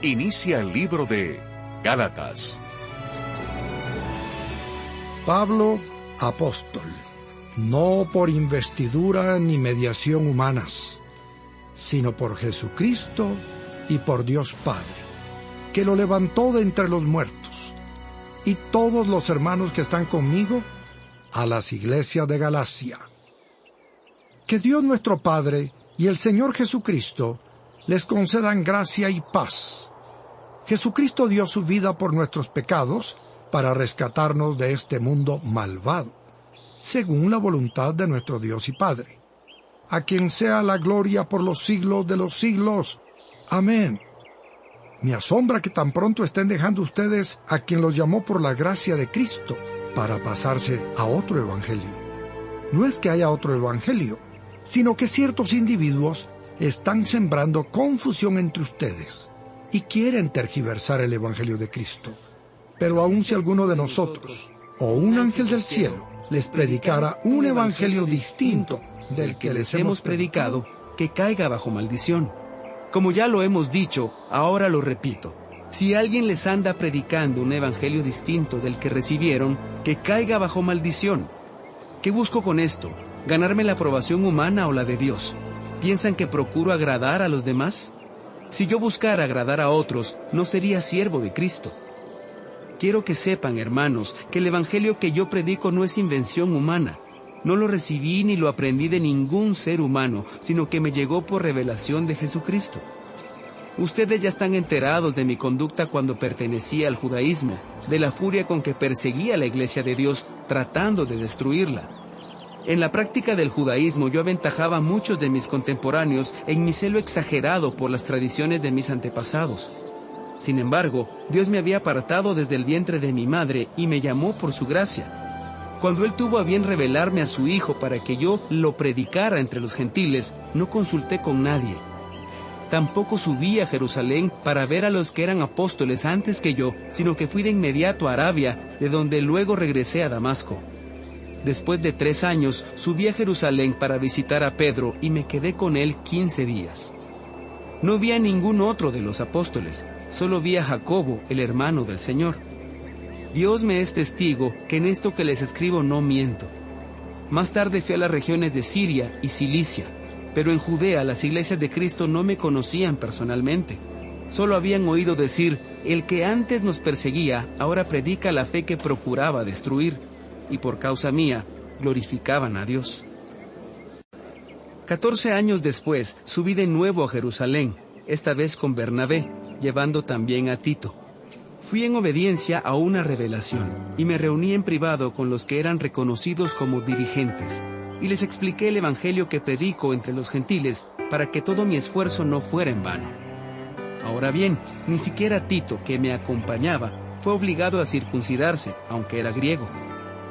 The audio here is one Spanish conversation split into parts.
inicia el libro de Gálatas. Pablo, apóstol, no por investidura ni mediación humanas, sino por Jesucristo y por Dios Padre, que lo levantó de entre los muertos, y todos los hermanos que están conmigo, a las iglesias de Galacia. Que Dios nuestro Padre y el Señor Jesucristo les concedan gracia y paz. Jesucristo dio su vida por nuestros pecados para rescatarnos de este mundo malvado, según la voluntad de nuestro Dios y Padre, a quien sea la gloria por los siglos de los siglos. Amén. Me asombra que tan pronto estén dejando ustedes a quien los llamó por la gracia de Cristo para pasarse a otro evangelio. No es que haya otro evangelio, sino que ciertos individuos están sembrando confusión entre ustedes y quieren tergiversar el evangelio de Cristo. Pero aun si alguno de nosotros o un ángel del cielo les predicara un evangelio distinto del que les hemos predicado, que caiga bajo maldición. Como ya lo hemos dicho, ahora lo repito. Si alguien les anda predicando un evangelio distinto del que recibieron, que caiga bajo maldición. ¿Qué busco con esto? ¿Ganarme la aprobación humana o la de Dios? ¿Piensan que procuro agradar a los demás? Si yo buscara agradar a otros, no sería siervo de Cristo. Quiero que sepan, hermanos, que el evangelio que yo predico no es invención humana. No lo recibí ni lo aprendí de ningún ser humano, sino que me llegó por revelación de Jesucristo. Ustedes ya están enterados de mi conducta cuando pertenecía al judaísmo, de la furia con que perseguía a la iglesia de Dios, tratando de destruirla. En la práctica del judaísmo yo aventajaba a muchos de mis contemporáneos en mi celo exagerado por las tradiciones de mis antepasados. Sin embargo, Dios me había apartado desde el vientre de mi madre y me llamó por su gracia. Cuando Él tuvo a bien revelarme a su Hijo para que yo lo predicara entre los gentiles, no consulté con nadie. Tampoco subí a Jerusalén para ver a los que eran apóstoles antes que yo, sino que fui de inmediato a Arabia, de donde luego regresé a Damasco. Después de 3 años, subí a Jerusalén para visitar a Pedro y me quedé con él 15 días. No vi a ningún otro de los apóstoles, solo vi a Jacobo, el hermano del Señor. Dios me es testigo que en esto que les escribo no miento. Más tarde fui a las regiones de Siria y Cilicia, pero en Judea las iglesias de Cristo no me conocían personalmente. Solo habían oído decir, el que antes nos perseguía, ahora predica la fe que procuraba destruir, y por causa mía, glorificaban a Dios. 14 años después, subí de nuevo a Jerusalén, esta vez con Bernabé, llevando también a Tito. Fui en obediencia a una revelación, y me reuní en privado con los que eran reconocidos como dirigentes, y les expliqué el evangelio que predico entre los gentiles, para que todo mi esfuerzo no fuera en vano. Ahora bien, ni siquiera Tito, que me acompañaba, fue obligado a circuncidarse, aunque era griego.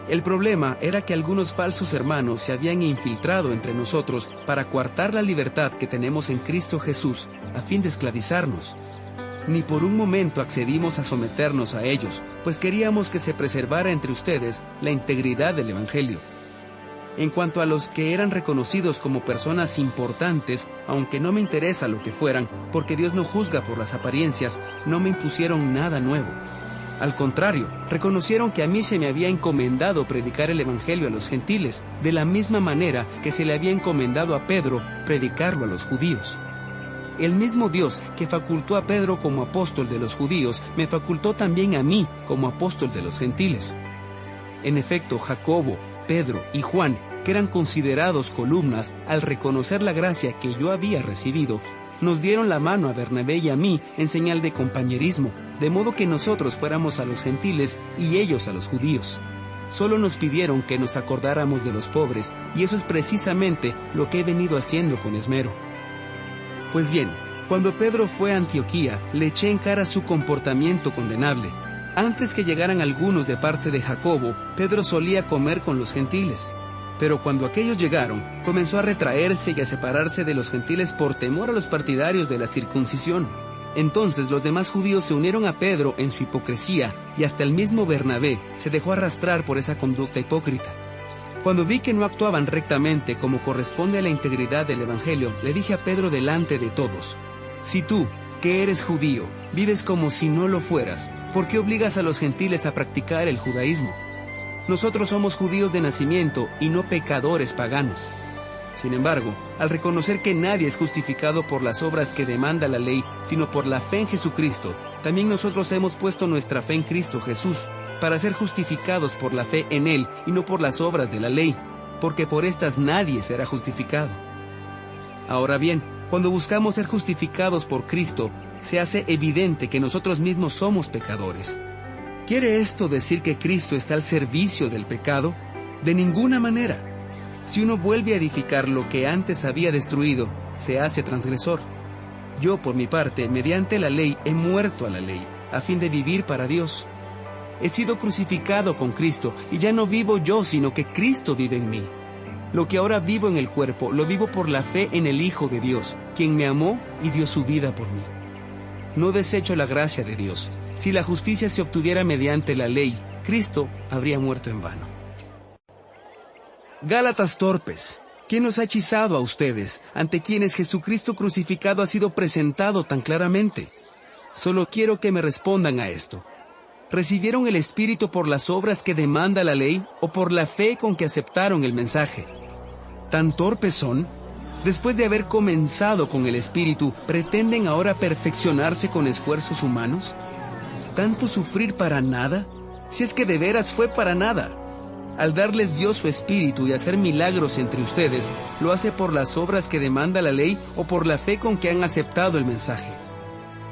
El problema era que algunos falsos hermanos se habían infiltrado entre nosotros para coartar la libertad que tenemos en Cristo Jesús, a fin de esclavizarnos. Ni por un momento accedimos a someternos a ellos, pues queríamos que se preservara entre ustedes la integridad del Evangelio. En cuanto a los que eran reconocidos como personas importantes, aunque no me interesa lo que fueran, porque Dios no juzga por las apariencias, no me impusieron nada nuevo. Al contrario, reconocieron que a mí se me había encomendado predicar el Evangelio a los gentiles, de la misma manera que se le había encomendado a Pedro predicarlo a los judíos. El mismo Dios que facultó a Pedro como apóstol de los judíos, me facultó también a mí como apóstol de los gentiles. En efecto, Jacobo, Pedro y Juan, que eran considerados columnas, al reconocer la gracia que yo había recibido, nos dieron la mano a Bernabé y a mí en señal de compañerismo, de modo que nosotros fuéramos a los gentiles y ellos a los judíos. Solo nos pidieron que nos acordáramos de los pobres, y eso es precisamente lo que he venido haciendo con esmero. Pues bien, cuando Pedro fue a Antioquía, le eché en cara su comportamiento condenable. Antes que llegaran algunos de parte de Jacobo, Pedro solía comer con los gentiles. Pero cuando aquellos llegaron, comenzó a retraerse y a separarse de los gentiles por temor a los partidarios de la circuncisión. Entonces los demás judíos se unieron a Pedro en su hipocresía, y hasta el mismo Bernabé se dejó arrastrar por esa conducta hipócrita. Cuando vi que no actuaban rectamente como corresponde a la integridad del Evangelio, le dije a Pedro delante de todos: si tú, que eres judío, vives como si no lo fueras. ¿Por qué obligas a los gentiles a practicar el judaísmo? Nosotros somos judíos de nacimiento y no pecadores paganos. Sin embargo, al reconocer que nadie es justificado por las obras que demanda la ley, sino por la fe en Jesucristo, también nosotros hemos puesto nuestra fe en Cristo Jesús, para ser justificados por la fe en Él y no por las obras de la ley, porque por estas nadie será justificado. Ahora bien, cuando buscamos ser justificados por Cristo, se hace evidente que nosotros mismos somos pecadores. ¿Quiere esto decir que Cristo está al servicio del pecado? De ninguna manera. Si uno vuelve a edificar lo que antes había destruido, se hace transgresor. Yo, por mi parte, mediante la ley, he muerto a la ley, a fin de vivir para Dios. He sido crucificado con Cristo, y ya no vivo yo, sino que Cristo vive en mí. Lo que ahora vivo en el cuerpo, lo vivo por la fe en el Hijo de Dios, quien me amó y dio su vida por mí. No desecho la gracia de Dios. Si la justicia se obtuviera mediante la ley, Cristo habría muerto en vano. Gálatas torpes, ¿quién los ha hechizado a ustedes, ante quienes Jesucristo crucificado ha sido presentado tan claramente? Solo quiero que me respondan a esto. ¿Recibieron el Espíritu por las obras que demanda la ley o por la fe con que aceptaron el mensaje? ¿Tan torpes son? Después de haber comenzado con el Espíritu, ¿pretenden ahora perfeccionarse con esfuerzos humanos? ¿Tanto sufrir para nada? Si es que de veras fue para nada. Al darles Dios su Espíritu y hacer milagros entre ustedes, ¿lo hace por las obras que demanda la ley o por la fe con que han aceptado el mensaje?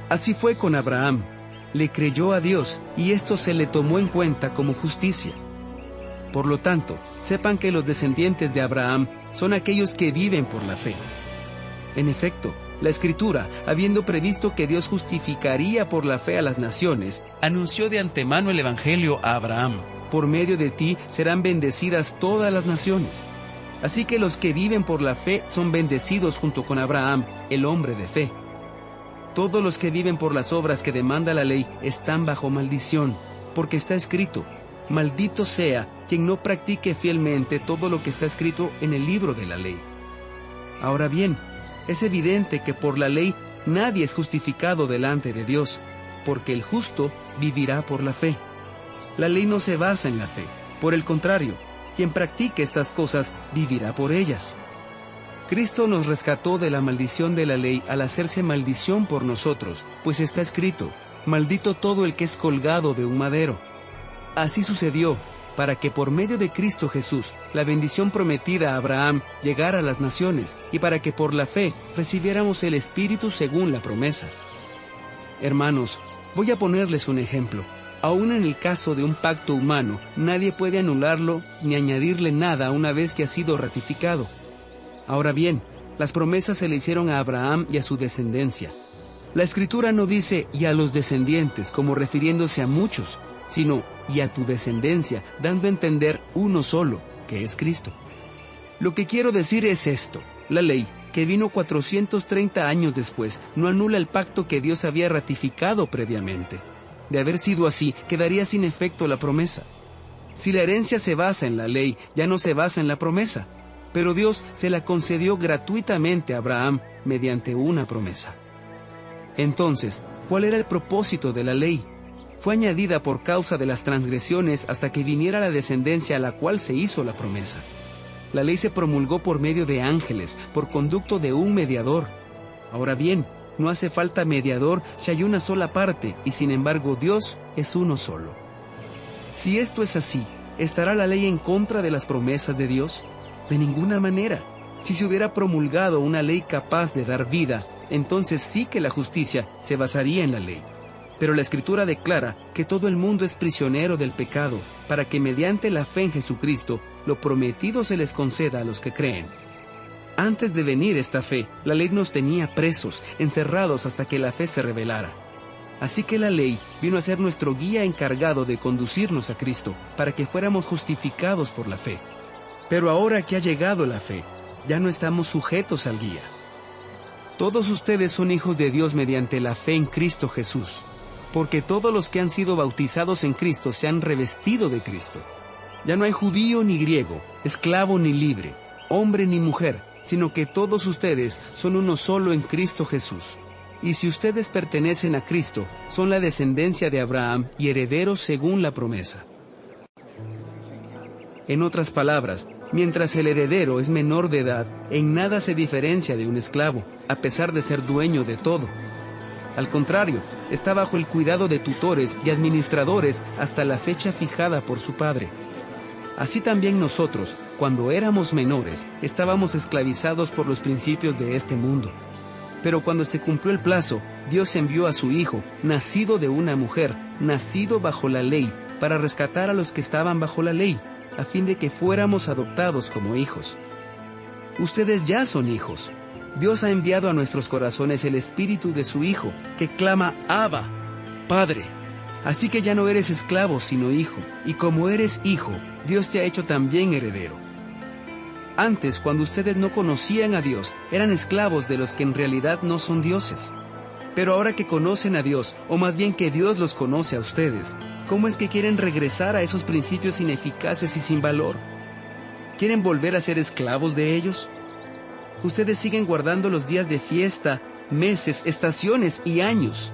Así fue con Abraham. Le creyó a Dios y esto se le tomó en cuenta como justicia. Por lo tanto, sepan que los descendientes de Abraham son aquellos que viven por la fe. En efecto, la Escritura, habiendo previsto que Dios justificaría por la fe a las naciones, anunció de antemano el Evangelio a Abraham. Por medio de ti serán bendecidas todas las naciones. Así que los que viven por la fe son bendecidos junto con Abraham, el hombre de fe. Todos los que viven por las obras que demanda la ley están bajo maldición, porque está escrito: maldito sea quien no practique fielmente todo lo que está escrito en el libro de la ley. Ahora bien, es evidente que por la ley nadie es justificado delante de Dios, porque el justo vivirá por la fe. La ley no se basa en la fe. Por el contrario, quien practique estas cosas vivirá por ellas. Cristo nos rescató de la maldición de la ley al hacerse maldición por nosotros, pues está escrito: maldito todo el que es colgado de un madero. Así sucedió, para que por medio de Cristo Jesús, la bendición prometida a Abraham llegara a las naciones, y para que por la fe recibiéramos el Espíritu según la promesa. Hermanos, voy a ponerles un ejemplo. Aún en el caso de un pacto humano, nadie puede anularlo ni añadirle nada una vez que ha sido ratificado. Ahora bien, las promesas se le hicieron a Abraham y a su descendencia. La Escritura no dice «y a los descendientes» como refiriéndose a muchos, sino «y a tu descendencia», dando a entender uno solo, que es Cristo. Lo que quiero decir es esto: la ley, que vino 430 años después, no anula el pacto que Dios había ratificado previamente. De haber sido así, quedaría sin efecto la promesa. Si la herencia se basa en la ley, ya no se basa en la promesa. Pero Dios se la concedió gratuitamente a Abraham mediante una promesa. Entonces, ¿cuál era el propósito de la ley? Fue añadida por causa de las transgresiones hasta que viniera la descendencia a la cual se hizo la promesa. La ley se promulgó por medio de ángeles, por conducto de un mediador. Ahora bien, no hace falta mediador si hay una sola parte, y sin embargo Dios es uno solo. Si esto es así, ¿estará la ley en contra de las promesas de Dios? De ninguna manera. Si se hubiera promulgado una ley capaz de dar vida, entonces sí que la justicia se basaría en la ley. Pero la Escritura declara que todo el mundo es prisionero del pecado, para que mediante la fe en Jesucristo, lo prometido se les conceda a los que creen. Antes de venir esta fe, la ley nos tenía presos, encerrados hasta que la fe se revelara. Así que la ley vino a ser nuestro guía encargado de conducirnos a Cristo, para que fuéramos justificados por la fe. Pero ahora que ha llegado la fe, ya no estamos sujetos al guía. Todos ustedes son hijos de Dios mediante la fe en Cristo Jesús, porque todos los que han sido bautizados en Cristo se han revestido de Cristo. Ya no hay judío ni griego, esclavo ni libre, hombre ni mujer, sino que todos ustedes son uno solo en Cristo Jesús. Y si ustedes pertenecen a Cristo, son la descendencia de Abraham y herederos según la promesa. En otras palabras, mientras el heredero es menor de edad, en nada se diferencia de un esclavo, a pesar de ser dueño de todo. Al contrario, está bajo el cuidado de tutores y administradores hasta la fecha fijada por su padre. Así también nosotros, cuando éramos menores, estábamos esclavizados por los principios de este mundo. Pero cuando se cumplió el plazo, Dios envió a su Hijo, nacido de una mujer, nacido bajo la ley, para rescatar a los que estaban bajo la ley, a fin de que fuéramos adoptados como hijos. Ustedes ya son hijos. Dios ha enviado a nuestros corazones el Espíritu de su Hijo, que clama, Abba, Padre. Así que ya no eres esclavo, sino hijo, y como eres hijo, Dios te ha hecho también heredero. Antes, cuando ustedes no conocían a Dios, eran esclavos de los que en realidad no son dioses. Pero ahora que conocen a Dios, o más bien que Dios los conoce a ustedes, ¿cómo es que quieren regresar a esos principios ineficaces y sin valor? ¿Quieren volver a ser esclavos de ellos? Ustedes siguen guardando los días de fiesta, meses, estaciones y años.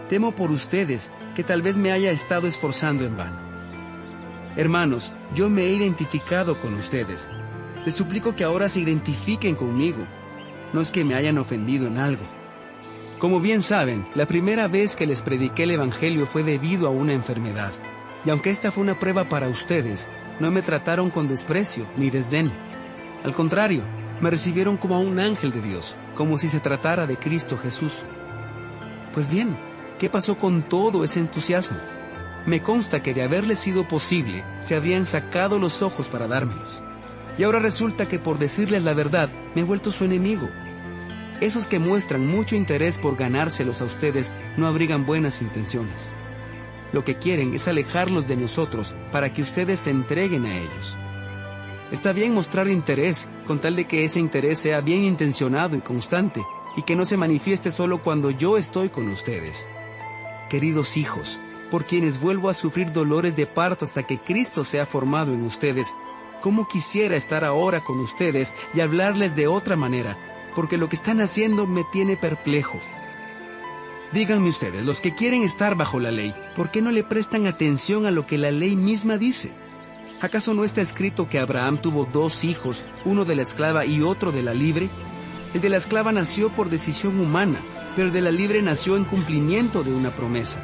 Temo por ustedes que tal vez me haya estado esforzando en vano. Hermanos, yo me he identificado con ustedes. Les suplico que ahora se identifiquen conmigo. No es que me hayan ofendido en algo. Como bien saben, la primera vez que les prediqué el Evangelio fue debido a una enfermedad. Y aunque esta fue una prueba para ustedes, no me trataron con desprecio ni desdén. Al contrario, me recibieron como a un ángel de Dios, como si se tratara de Cristo Jesús. Pues bien, ¿qué pasó con todo ese entusiasmo? Me consta que de haberles sido posible, se habrían sacado los ojos para dármelos. Y ahora resulta que por decirles la verdad, me he vuelto su enemigo. Esos que muestran mucho interés por ganárselos a ustedes no abrigan buenas intenciones. Lo que quieren es alejarlos de nosotros para que ustedes se entreguen a ellos. Está bien mostrar interés, con tal de que ese interés sea bien intencionado y constante, y que no se manifieste solo cuando yo estoy con ustedes. Queridos hijos, por quienes vuelvo a sufrir dolores de parto hasta que Cristo sea formado en ustedes, ¿cómo quisiera estar ahora con ustedes y hablarles de otra manera? Porque lo que están haciendo me tiene perplejo. Díganme ustedes, los que quieren estar bajo la ley, ¿por qué no le prestan atención a lo que la ley misma dice? ¿Acaso no está escrito que Abraham tuvo 2 hijos, uno de la esclava y otro de la libre? El de la esclava nació por decisión humana, pero el de la libre nació en cumplimiento de una promesa.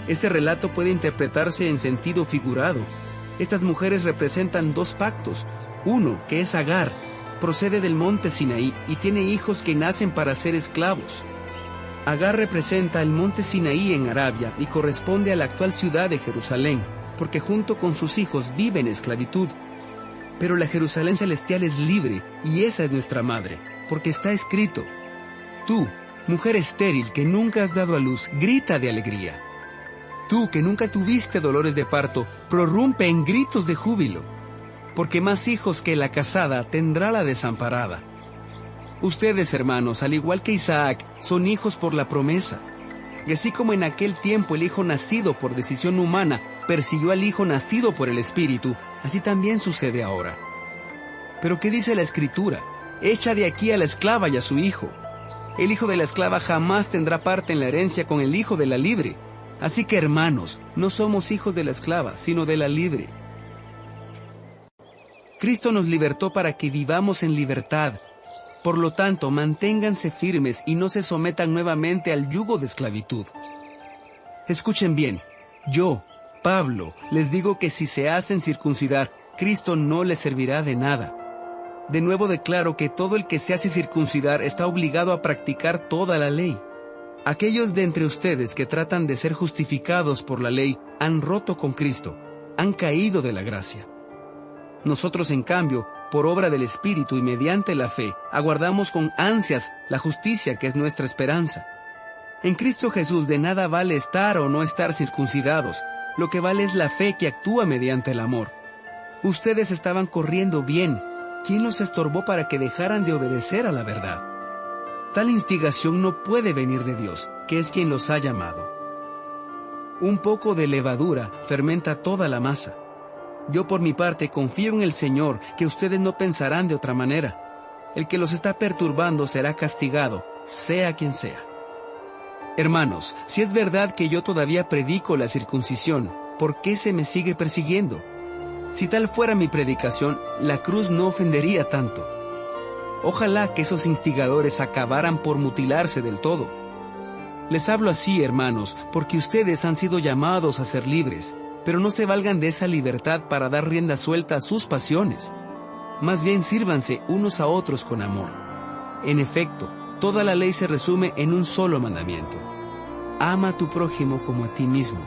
Este relato puede interpretarse en sentido figurado. Estas mujeres representan 2 pactos. Uno, que es Agar, procede del monte Sinaí y tiene hijos que nacen para ser esclavos. Agar representa el monte Sinaí en Arabia y corresponde a la actual ciudad de Jerusalén, porque junto con sus hijos vive en esclavitud. Pero la Jerusalén celestial es libre, y esa es nuestra madre, porque está escrito: tú, mujer estéril que nunca has dado a luz, grita de alegría. Tú, que nunca tuviste dolores de parto, prorrumpe en gritos de júbilo, porque más hijos que la casada tendrá la desamparada. Ustedes, hermanos, al igual que Isaac, son hijos por la promesa. Y así como en aquel tiempo el hijo nacido por decisión humana persiguió al hijo nacido por el Espíritu, así también sucede ahora. Pero ¿qué dice la Escritura? Echa de aquí a la esclava y a su hijo. El hijo de la esclava jamás tendrá parte en la herencia con el hijo de la libre. Así que, hermanos, no somos hijos de la esclava, sino de la libre. Cristo nos libertó para que vivamos en libertad. Por lo tanto, manténganse firmes y no se sometan nuevamente al yugo de esclavitud. Escuchen bien, yo, Pablo, les digo que si se hacen circuncidar, Cristo no les servirá de nada. De nuevo declaro que todo el que se hace circuncidar está obligado a practicar toda la ley. Aquellos de entre ustedes que tratan de ser justificados por la ley han roto con Cristo, han caído de la gracia. Nosotros, en cambio, por obra del Espíritu y mediante la fe, aguardamos con ansias la justicia que es nuestra esperanza. En Cristo Jesús de nada vale estar o no estar circuncidados, lo que vale es la fe que actúa mediante el amor. Ustedes estaban corriendo bien. ¿Quién los estorbó para que dejaran de obedecer a la verdad? Tal instigación no puede venir de Dios, que es quien los ha llamado. Un poco de levadura fermenta toda la masa. Yo por mi parte confío en el Señor que ustedes no pensarán de otra manera. El que los está perturbando será castigado, sea quien sea. Hermanos, si es verdad que yo todavía predico la circuncisión, ¿por qué se me sigue persiguiendo? Si tal fuera mi predicación, la cruz no ofendería tanto. Ojalá que esos instigadores acabaran por mutilarse del todo. Les hablo así, hermanos, porque ustedes han sido llamados a ser libres, pero no se valgan de esa libertad para dar rienda suelta a sus pasiones. Más bien sírvanse unos a otros con amor. En efecto, toda la ley se resume en un solo mandamiento: ama a tu prójimo como a ti mismo.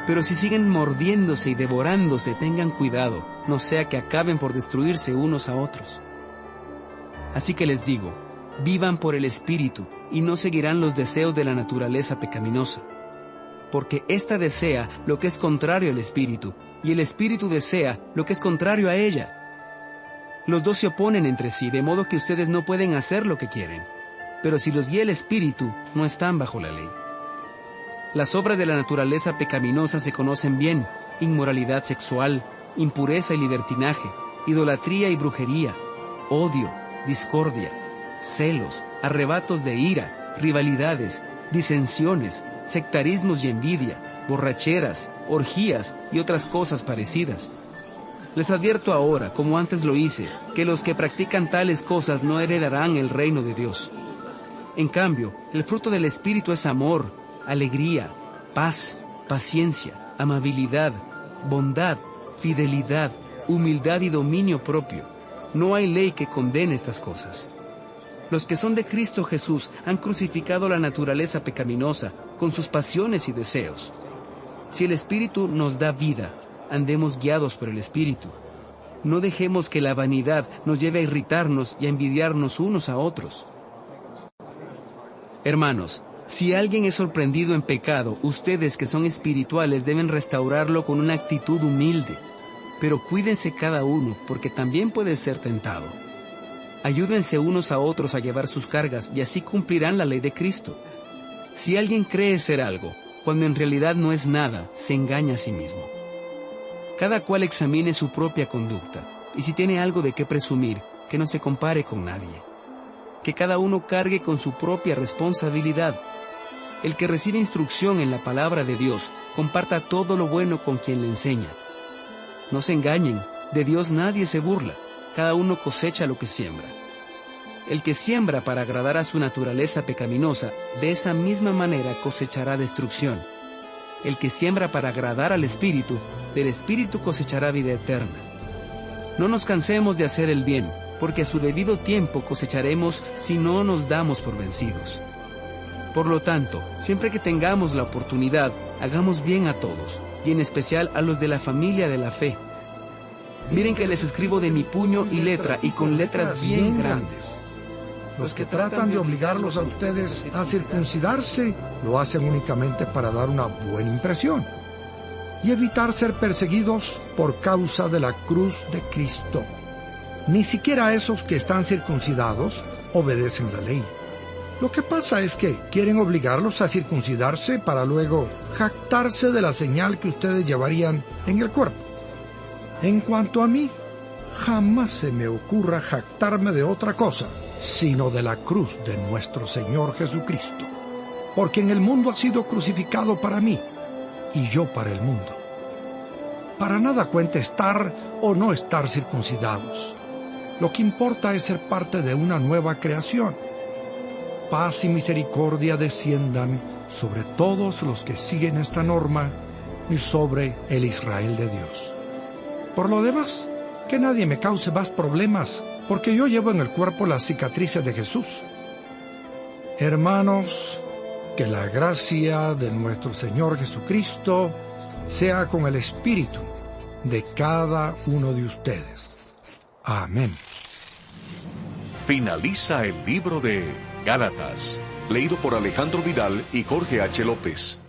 Pero si siguen mordiéndose y devorándose, tengan cuidado, no sea que acaben por destruirse unos a otros. Así que les digo, vivan por el Espíritu y no seguirán los deseos de la naturaleza pecaminosa. Porque ésta desea lo que es contrario al Espíritu, y el Espíritu desea lo que es contrario a ella. Los dos se oponen entre sí, de modo que ustedes no pueden hacer lo que quieren. Pero si los guía el Espíritu, no están bajo la ley. Las obras de la naturaleza pecaminosa se conocen bien: inmoralidad sexual, impureza y libertinaje, idolatría y brujería, odio, discordia, celos, arrebatos de ira, rivalidades, disensiones, sectarismos y envidia, borracheras, orgías y otras cosas parecidas. Les advierto ahora, como antes lo hice, que los que practican tales cosas no heredarán el reino de Dios. En cambio, el fruto del Espíritu es amor, alegría, paz, paciencia, amabilidad, bondad, fidelidad, humildad y dominio propio. No hay ley que condene estas cosas. Los que son de Cristo Jesús han crucificado la naturaleza pecaminosa con sus pasiones y deseos. Si el Espíritu nos da vida, andemos guiados por el Espíritu. No dejemos que la vanidad nos lleve a irritarnos y a envidiarnos unos a otros. Hermanos, si alguien es sorprendido en pecado, ustedes que son espirituales deben restaurarlo con una actitud humilde. Pero cuídense cada uno, porque también puede ser tentado. Ayúdense unos a otros a llevar sus cargas y así cumplirán la ley de Cristo. Si alguien cree ser algo, cuando en realidad no es nada, se engaña a sí mismo. Cada cual examine su propia conducta, y si tiene algo de qué presumir, que no se compare con nadie. Que cada uno cargue con su propia responsabilidad. El que recibe instrucción en la palabra de Dios, comparta todo lo bueno con quien le enseña. No se engañen, de Dios nadie se burla, cada uno cosecha lo que siembra. El que siembra para agradar a su naturaleza pecaminosa, de esa misma manera cosechará destrucción. El que siembra para agradar al Espíritu, del Espíritu cosechará vida eterna. No nos cansemos de hacer el bien, porque a su debido tiempo cosecharemos si no nos damos por vencidos. Por lo tanto, siempre que tengamos la oportunidad, hagamos bien a todos, y en especial a los de la familia de la fe. Miren que les escribo de mi puño y letra, y con letras bien grandes. Los que tratan de obligarlos a ustedes a circuncidarse, lo hacen únicamente para dar una buena impresión y evitar ser perseguidos por causa de la cruz de Cristo. Ni siquiera esos que están circuncidados obedecen la ley. Lo que pasa es que quieren obligarlos a circuncidarse para luego jactarse de la señal que ustedes llevarían en el cuerpo. En cuanto a mí, jamás se me ocurra jactarme de otra cosa, sino de la cruz de nuestro Señor Jesucristo. Porque en el mundo ha sido crucificado para mí, y yo para el mundo. Para nada cuenta estar o no estar circuncidados. Lo que importa es ser parte de una nueva creación. Paz y misericordia desciendan sobre todos los que siguen esta norma y sobre el Israel de Dios. Por lo demás, que nadie me cause más problemas, porque yo llevo en el cuerpo las cicatrices de Jesús. Hermanos, que la gracia de nuestro Señor Jesucristo sea con el espíritu de cada uno de ustedes. Amén. Finaliza el libro de Gálatas, leído por Alejandro Vidal y Jorge H. López.